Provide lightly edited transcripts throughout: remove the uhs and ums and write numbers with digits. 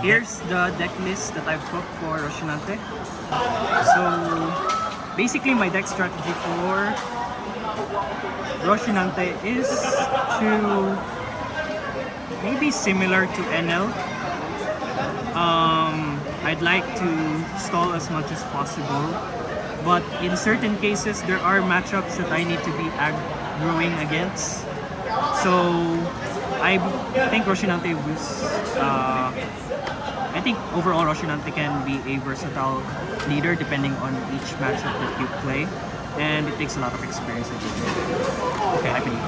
Here's the deck list that I've put for Roshinante. So basically my deck strategy for Roshinante is to maybe similar to NL. I'd like to stall as much as possible, but in certain cases there are matchups that I need to be aggroing against. So I think Roshinante was I think overall Roshinante can be a versatile leader depending on each matchup that you play, and it takes a lot of experience to do. Okay, I believe.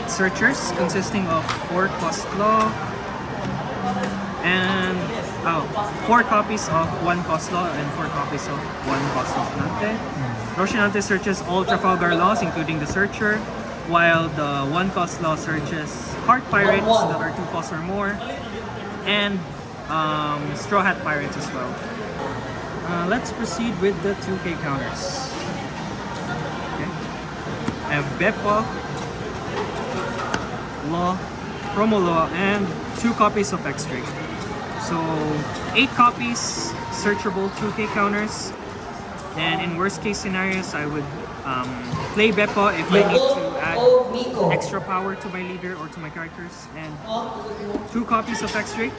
8 searchers consisting of 4 cost law and 4 copies of 1 cost law and 4 copies of 1 cost Roshinante. Roshinante searches all Trafalgar laws including the searcher, while the 1 cost law searches card pirates that are 2 costs or more, and straw hat pirates as well. Let's proceed with the 2K counters. Okay. I have Beppo, Law, Promo Law, and 2 copies of X-Ray. So 8 copies searchable 2K counters, and in worst case scenarios I would play Beppo if I need to add extra power to my leader or to my characters, and 2 copies of X-Ray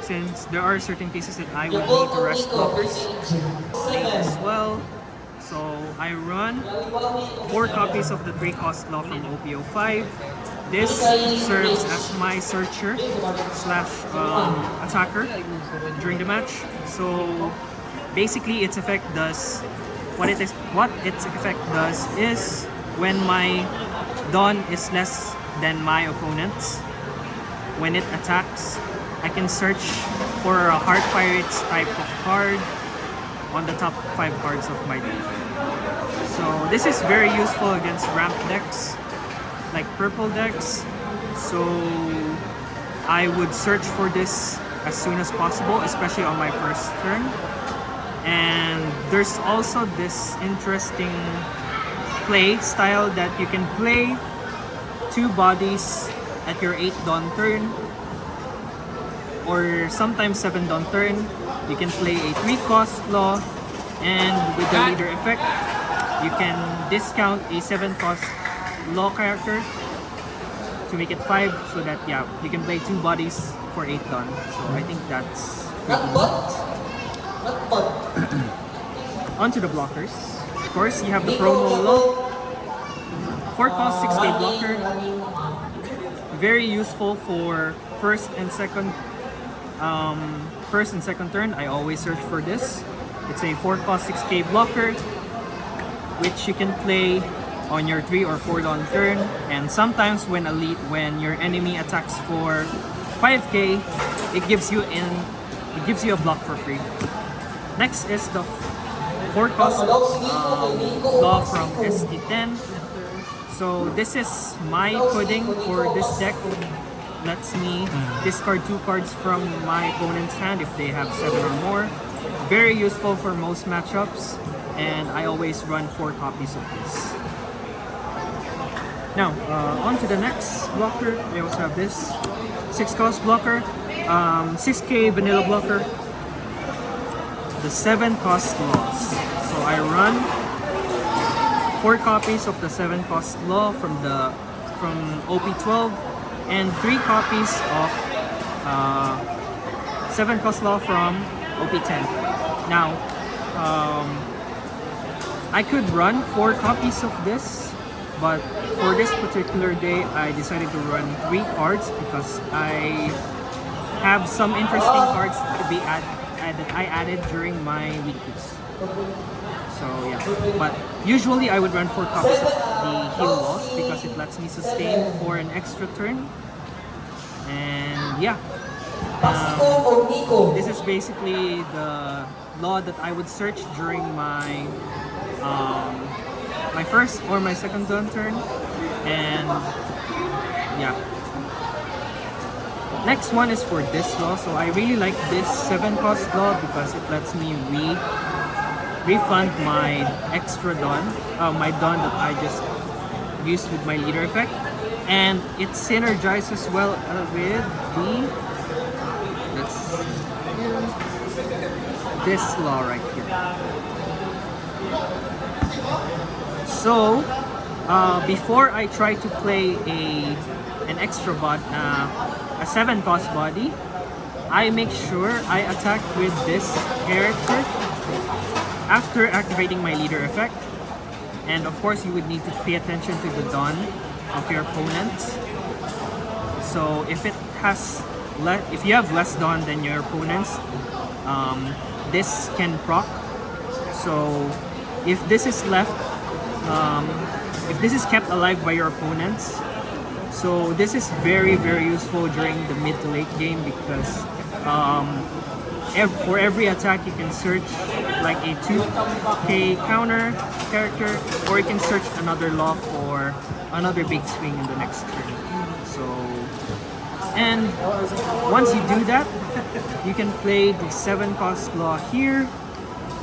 since there are certain cases that I would need to rest blockers as well. So I run 4 copies of the 3 cost law from OP13. This serves as my searcher slash attacker during the match. So basically its effect does what its effect does is when my Dawn is less than my opponent's, when it attacks, I can search for a Heart Pirates type of card on the top 5 cards of my deck. So this is very useful against ramp decks like purple decks. So I would search for this as soon as possible, especially on my first turn. And there's also this interesting play style that you can play 2 bodies at your 8 Dawn turn, or sometimes 7 Dawn turn. You can play a 3 cost law, and with the leader effect, you can discount a 7 cost law character to make it 5, so that you can play 2 bodies for 8 Dawn. So I think that's pretty neat. Onto the blockers. Of course, you have the promo law. 4 cost 6K blocker. Very useful for first and second turn. I always search for this. It's a 4 cost 6K blocker, which you can play on your 3 or 4 Dawn turn, and sometimes when your enemy attacks for 5K, it gives you a block for free. Next is the 4 cost law from ST10. So this is my pudding for this deck. Lets me discard 2 cards from my opponent's hand if they have 7 or more. Very useful for most matchups, and I always run 4 copies of this. Now, on to the next blocker. We also have this 6 cost blocker, 6K vanilla blocker, the 7 cost laws. So I run 4 copies of the 7 cost law from OP12, and 3 copies of 7 cost law from OP10. Now, I could run 4 copies of this, but for this particular day, I decided to run 3 cards because I have some interesting cards to be that I added during my weeklies. So yeah, but usually I would run 4 copies of the heal laws because it lets me sustain for an extra turn. And yeah, this is basically the law that I would search during my my first or my second Dawn turn. And yeah, next one is for this law. So I really like this 7 cost law because it lets me refund my extra Dawn, my Dawn that I just used with my leader effect, and it synergizes well with the this law right here. So before I try to play an extra a 7-cost body, I make sure I attack with this character after activating my leader effect. And of course, you would need to pay attention to the dawn of your opponent. So if you have less dawn than your opponents, this can proc. So if this is left, if this is kept alive by your opponents, so this is very useful during the mid to late game, because for every attack you can search like a 2k counter character, or you can search another law for another big swing in the next turn. So, and once you do that, you can play the 7-cost law here.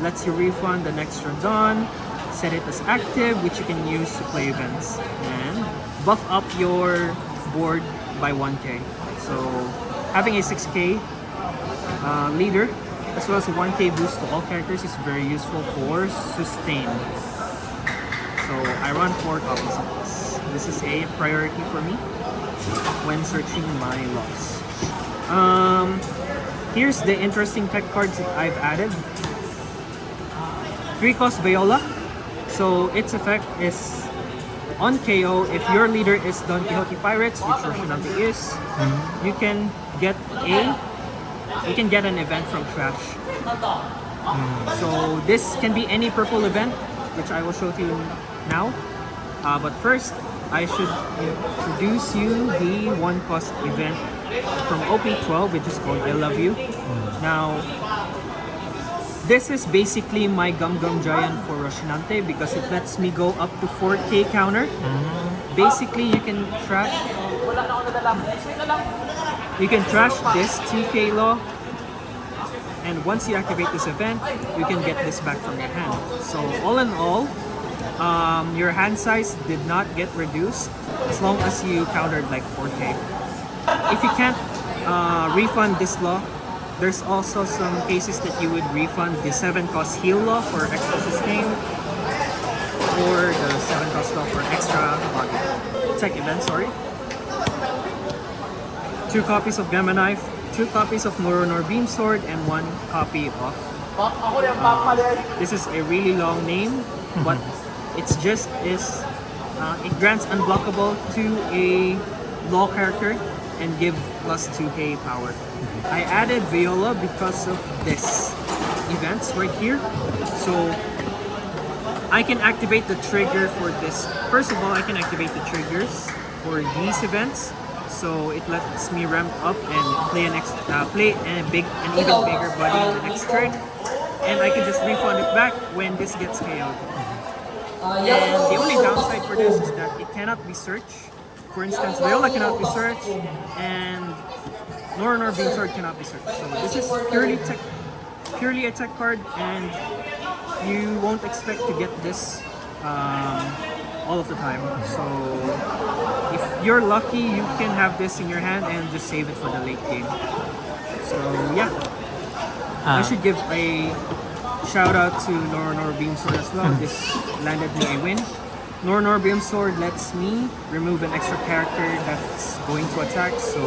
Lets you refund an extra dawn, set it as active, which you can use to play events, and buff up your board by 1k. So having a 6k leader as well as a 1k boost to all characters is very useful for sustain. So I run 4 copies of this. This is a priority for me when searching my logs. Here's the interesting tech cards that I've added. 3-cost Viola. So its effect is on KO, if your leader is Don Quixote Pirates, which Roshinante is, you can get an event from trash. So this can be any purple event, which I will show to you now. But first, I should introduce you the 1-cost event from OP12, which is called I Love You. Now, this is basically my Gum Gum Giant for Roshinante, because it lets me go up to 4k counter. Basically, you can trash this 2k law, and once you activate this event, you can get this back from your hand. So all in all, your hand size did not get reduced as long as you countered like 4k. If you can't refund this law, there's also some cases that you would refund the 7-cost heal law for extra sustain, or the 7-cost law for extra body. Tech event, sorry. 2 copies of Gamma Knife, 2 copies of Moronor Beam Sword, and 1 copy of... this is a really long name, but it's just is... it grants unblockable to a law character and give plus 2k power. I added Viola because of this events right here. So I can activate the trigger for this. First of all, I can activate the triggers for these events. So it lets me ramp up and play an even bigger body in the next turn. And I can just refund it back when this gets KO'd. And the only downside for this is that it cannot be searched. For instance, Viola cannot be searched, and Moronor Beam Sword cannot be searched. So this is purely a tech card, and you won't expect to get this all of the time. So if you're lucky, you can have this in your hand and just save it for the late game. So yeah, I should give a shout out to Moronor Beam Sword as well. This landed me a win. Moronor Beam Sword lets me remove an extra character that's going to attack, so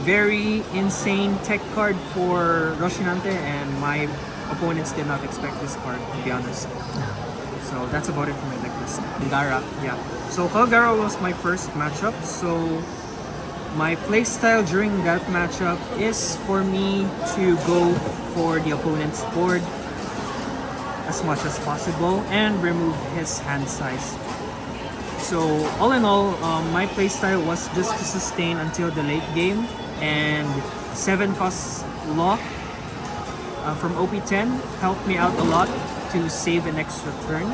very insane tech card for Roshinante, and my opponents did not expect this card, to be honest. So that's about it for my deck list. Gara, yeah. So Kalgara was my first matchup, so my playstyle during that matchup is for me to go for the opponent's board as much as possible and remove his hand size. So all in all, my playstyle was just to sustain until the late game, and 7-cost law from OP10 helped me out a lot to save an extra turn,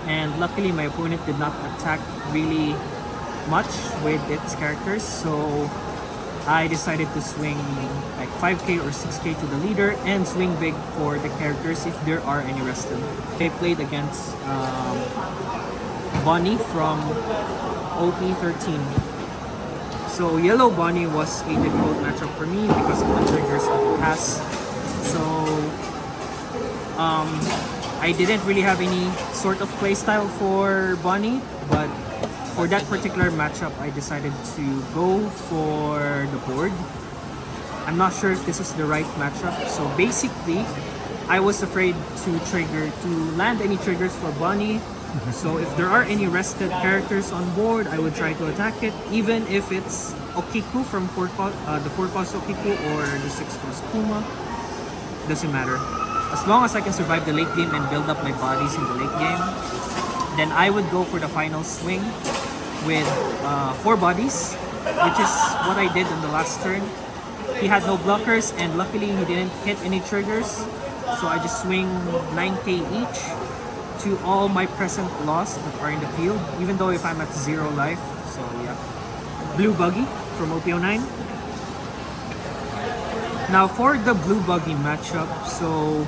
and luckily my opponent did not attack really much with its characters, so I decided to swing like 5k or 6k to the leader and swing big for the characters if there are any rested. I played against Bonney from OP13. So Yellow Bonney was a difficult matchup for me because of the triggers that it has. So I didn't really have any sort of playstyle for Bonney, but for that particular matchup, I decided to go for the board. I'm not sure if this is the right matchup. So basically, I was afraid to land any triggers for Bonney. So if there are any rested characters on board, I would try to attack it, even if it's Okiku from the 4-cost Okiku or the 6-cost Kuma. Doesn't matter. As long as I can survive the late game and build up my bodies in the late game, then I would go for the final swing with 4 bodies, which is what I did in the last turn. He had no blockers, and luckily he didn't hit any triggers, so I just swing 9k each to all my present loss that are in the field, even though if I'm at 0 life. So yeah, blue buggy from OP09. Now for the blue buggy matchup, so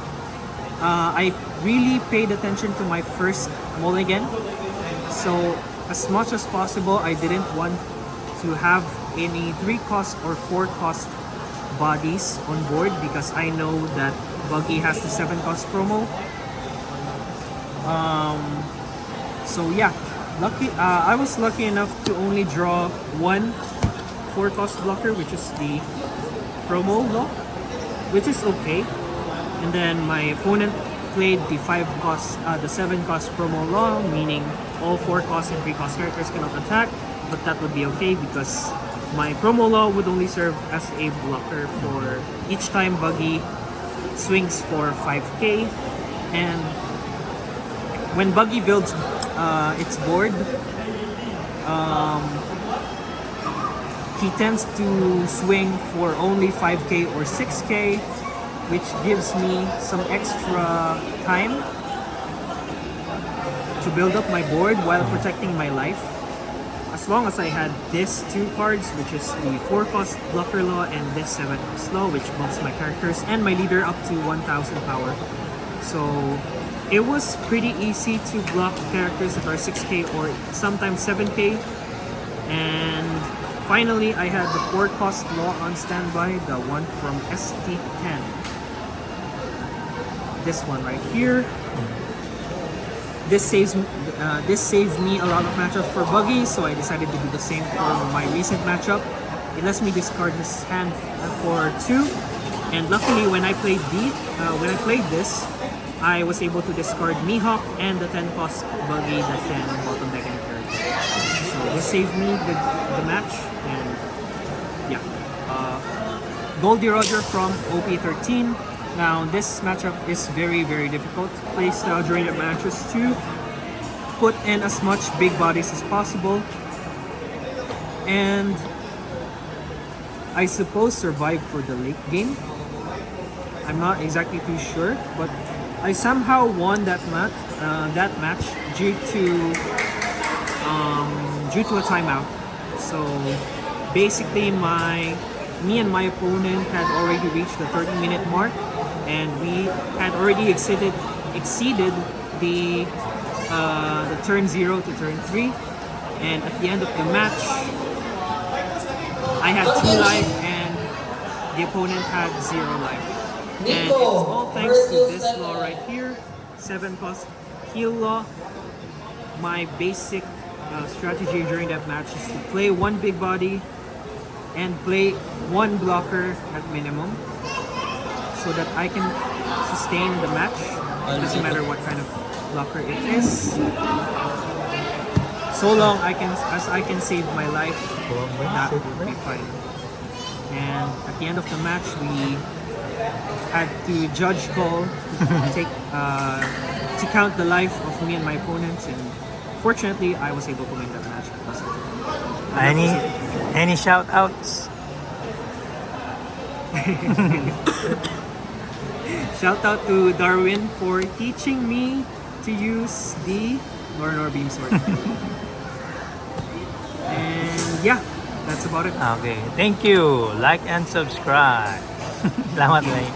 I really paid attention to my first mulligan. So as much as possible, I didn't want to have any 3-cost or 4-cost bodies on board because I know that Buggy has the 7-cost promo. So yeah, I was lucky enough to only draw 1 4-cost blocker, which is the promo law, which is okay. And then my opponent played the 7-cost promo law, meaning all 4-cost and 3-cost characters cannot attack, but that would be okay because my promo law would only serve as a blocker for each time Buggy swings for 5k. And when Buggy builds its board, he tends to swing for only 5k or 6k, which gives me some extra time to build up my board while protecting my life. As long as I had these 2 cards, which is the 4-cost blocker law and this 7-cost law, which buffs my characters and my leader up to 1000 power. So it was pretty easy to block characters that are 6k or sometimes 7k. And finally, I had the 4-cost law on standby, the one from ST10. This one right here. This saved me a lot of matchups for Buggy, so I decided to do the same for my recent matchup. It lets me discard his hand for 2, and luckily when I played this, I was able to discard Mihawk and the 10-cost Buggy that can bottom deck any character. So this saved me the match, and yeah. Goldie Roger from OP13. Now this matchup is very difficult. Playstyle during the matches to put in as much big bodies as possible, and I suppose survive for the late game. I'm not exactly too sure, but I somehow won that match due to a timeout. So basically, me and my opponent had already reached the 30-minute mark, and we had already exceeded the turn 0 to turn 3. And at the end of the match, I had 2 life and the opponent had 0 life. And it's all thanks to this law right here, 7-cost heal law. My basic strategy during that match is to play 1 big body and play 1 blocker at minimum, so that I can sustain the match. It doesn't matter what kind of blocker it is, so long as I can save my life, that would be fine. And at the end of the match, we had to judge call to count the life of me and my opponents, and fortunately I was able to win that match because of it. Any shout outs? Shout out to Darwin for teaching me to use the Nor Beam Sword. And yeah, that's about it. Okay, thank you. Like and subscribe. Salamat, Lay.